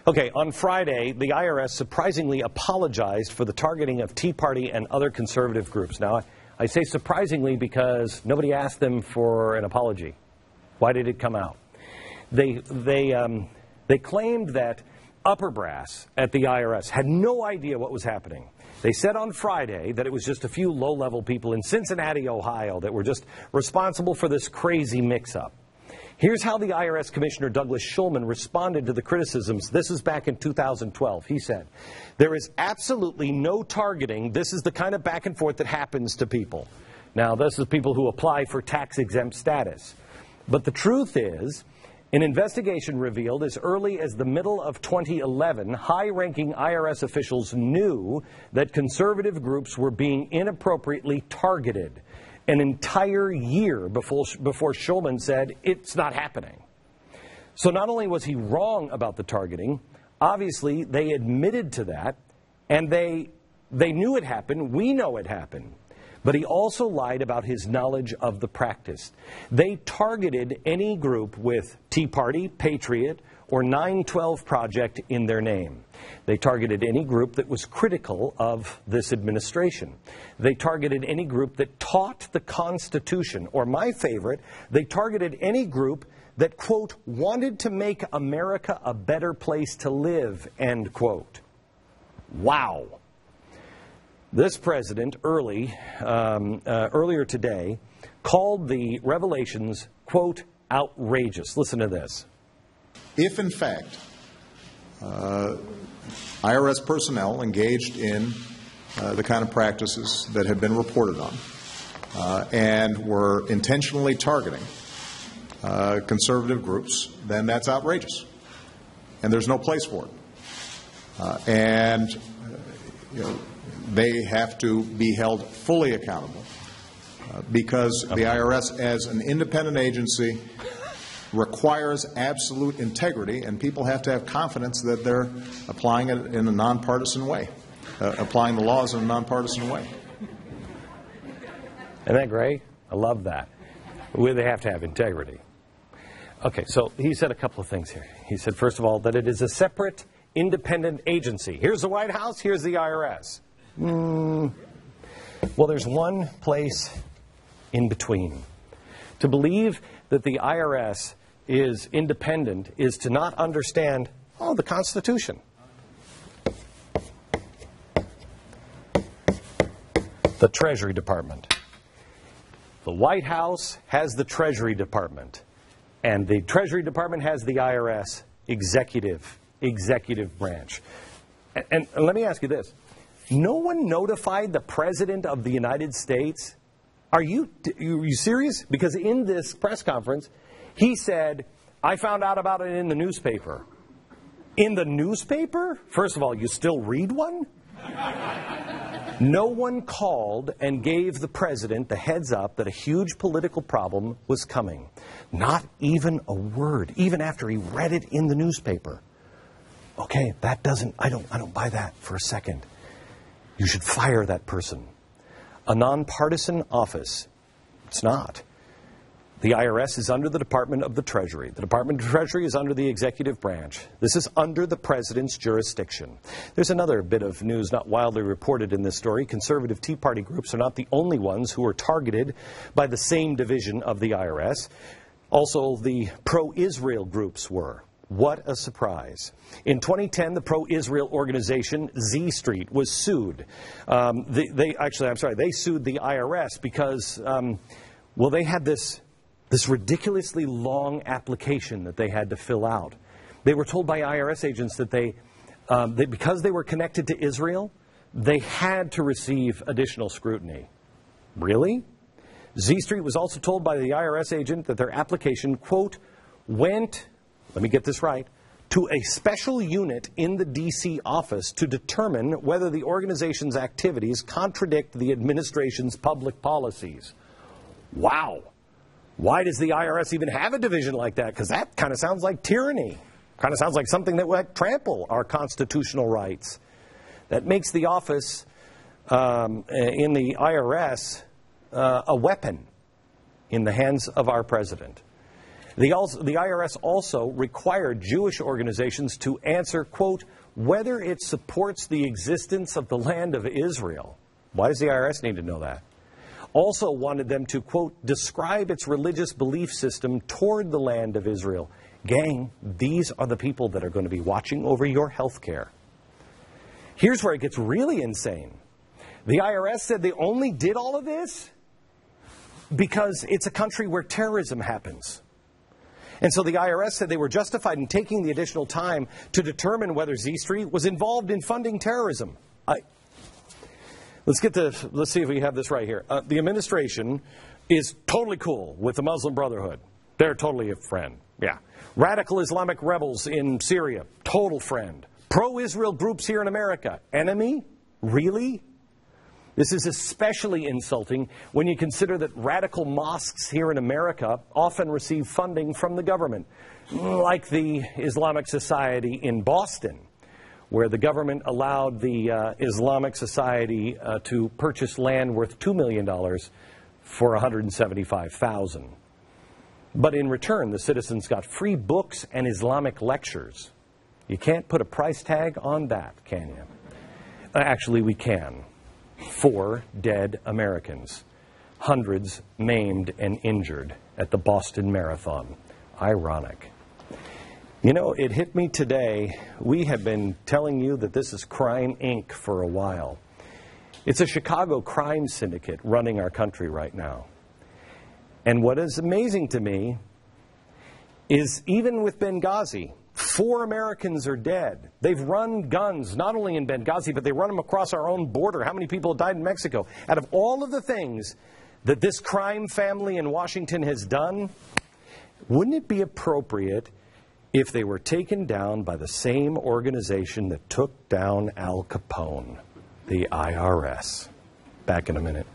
Okay, on Friday, the IRS surprisingly apologized for the targeting of Tea Party and other conservative groups. Now, I say surprisingly because nobody asked them for an apology. Why did it come out? They claimed that upper brass at the IRS had no idea what was happening. They said on Friday that it was just a few low-level people in Cincinnati, Ohio, that were just responsible for this crazy mix-up. Here's how the IRS Commissioner Douglas Shulman responded to the criticisms. This is back in 2012. He said, "There is absolutely no targeting. This is the kind of back and forth that happens to people." Now, this is people who apply for tax-exempt status. But the truth is, an investigation revealed as early as the middle of 2011, high-ranking IRS officials knew that conservative groups were being inappropriately targeted an entire year before Shulman said, it's not happening. So not only was he wrong about the targeting, obviously they admitted to that, and they knew it happened. We know it happened. But he also lied about his knowledge of the practice. They targeted any group with Tea Party, Patriot, or 9/12 Project in their name. They targeted any group that was critical of this administration. They targeted any group that taught the Constitution, or my favorite, they targeted any group that, quote, wanted to make America a better place to live, end quote. Wow. This president earlier today called the revelations, quote, outrageous. Listen to this. If, in fact, IRS personnel engaged in the kind of practices that have been reported on and were intentionally targeting conservative groups, then that's outrageous. And there's no place for it. They have to be held fully accountable because the IRS, as an independent agency, requires absolute integrity, and people have to have confidence that they're applying it in a nonpartisan way, applying the laws in a nonpartisan way. Isn't that great? I love that. They have to have integrity. Okay, so he said a couple of things here. He said, first of all, that it is a separate, independent agency. Here's the White House, here's the IRS. Well, there's one place in between. To believe that the IRS is independent is to not understand, the Constitution. The Treasury Department. The White House has the Treasury Department. And the Treasury Department has the IRS executive branch. And let me ask you this. No one notified the President of the United States? Are you serious? Because in this press conference, he said, I found out about it in the newspaper. In the newspaper? First of all, you still read one? No one called and gave the President the heads up that a huge political problem was coming. Not even a word, even after he read it in the newspaper. Okay, I don't buy that for a second. You should fire that person. A nonpartisan office. It's not. The IRS is under the Department of the Treasury. The Department of the Treasury is under the executive branch. This is under the President's jurisdiction. There's another bit of news not wildly reported in this story. Conservative Tea Party groups are not the only ones who are targeted by the same division of the IRS. Also, the pro-Israel groups were. What a surprise. In 2010, the pro-Israel organization Z Street was sued. They sued the IRS because, they had this ridiculously long application that they had to fill out. They were told by IRS agents that because they were connected to Israel, they had to receive additional scrutiny. Really? Z Street was also told by the IRS agent that their application, quote, went, let me get this right, to a special unit in the D.C. office to determine whether the organization's activities contradict the administration's public policies. Wow. Why does the IRS even have a division like that? Because that kind of sounds like tyranny. Kind of sounds like something that would trample our constitutional rights. That makes the office in the IRS a weapon in the hands of our president. The IRS also required Jewish organizations to answer, quote, whether it supports the existence of the land of Israel. Why does the IRS need to know that? Also wanted them to, quote, describe its religious belief system toward the land of Israel. Gang, these are the people that are going to be watching over your health care. Here's where it gets really insane. The IRS said they only did all of this because it's a country where terrorism happens. And so the IRS said they were justified in taking the additional time to determine whether Z Street was involved in funding terrorism. Let's see if we have this right here. The administration is totally cool with the Muslim Brotherhood. They're totally a friend. Yeah. Radical Islamic rebels in Syria, total friend. Pro-Israel groups here in America, enemy? Really? This is especially insulting when you consider that radical mosques here in America often receive funding from the government, like the Islamic Society in Boston, where the government allowed the Islamic Society to purchase land worth $2 million for $175,000. But in return, the citizens got free books and Islamic lectures. You can't put a price tag on that, can you? Actually, we can. 4 dead Americans, hundreds maimed and injured at the Boston Marathon. Ironic. You know, it hit me today. We have been telling you that this is Crime Inc. for a while. It's a Chicago crime syndicate running our country right now. And what is amazing to me is even with Benghazi, 4 Americans are dead. They've run guns, not only in Benghazi, but they run them across our own border. How many people have died in Mexico? Out of all of the things that this crime family in Washington has done, wouldn't it be appropriate if they were taken down by the same organization that took down Al Capone, the IRS? Back in a minute.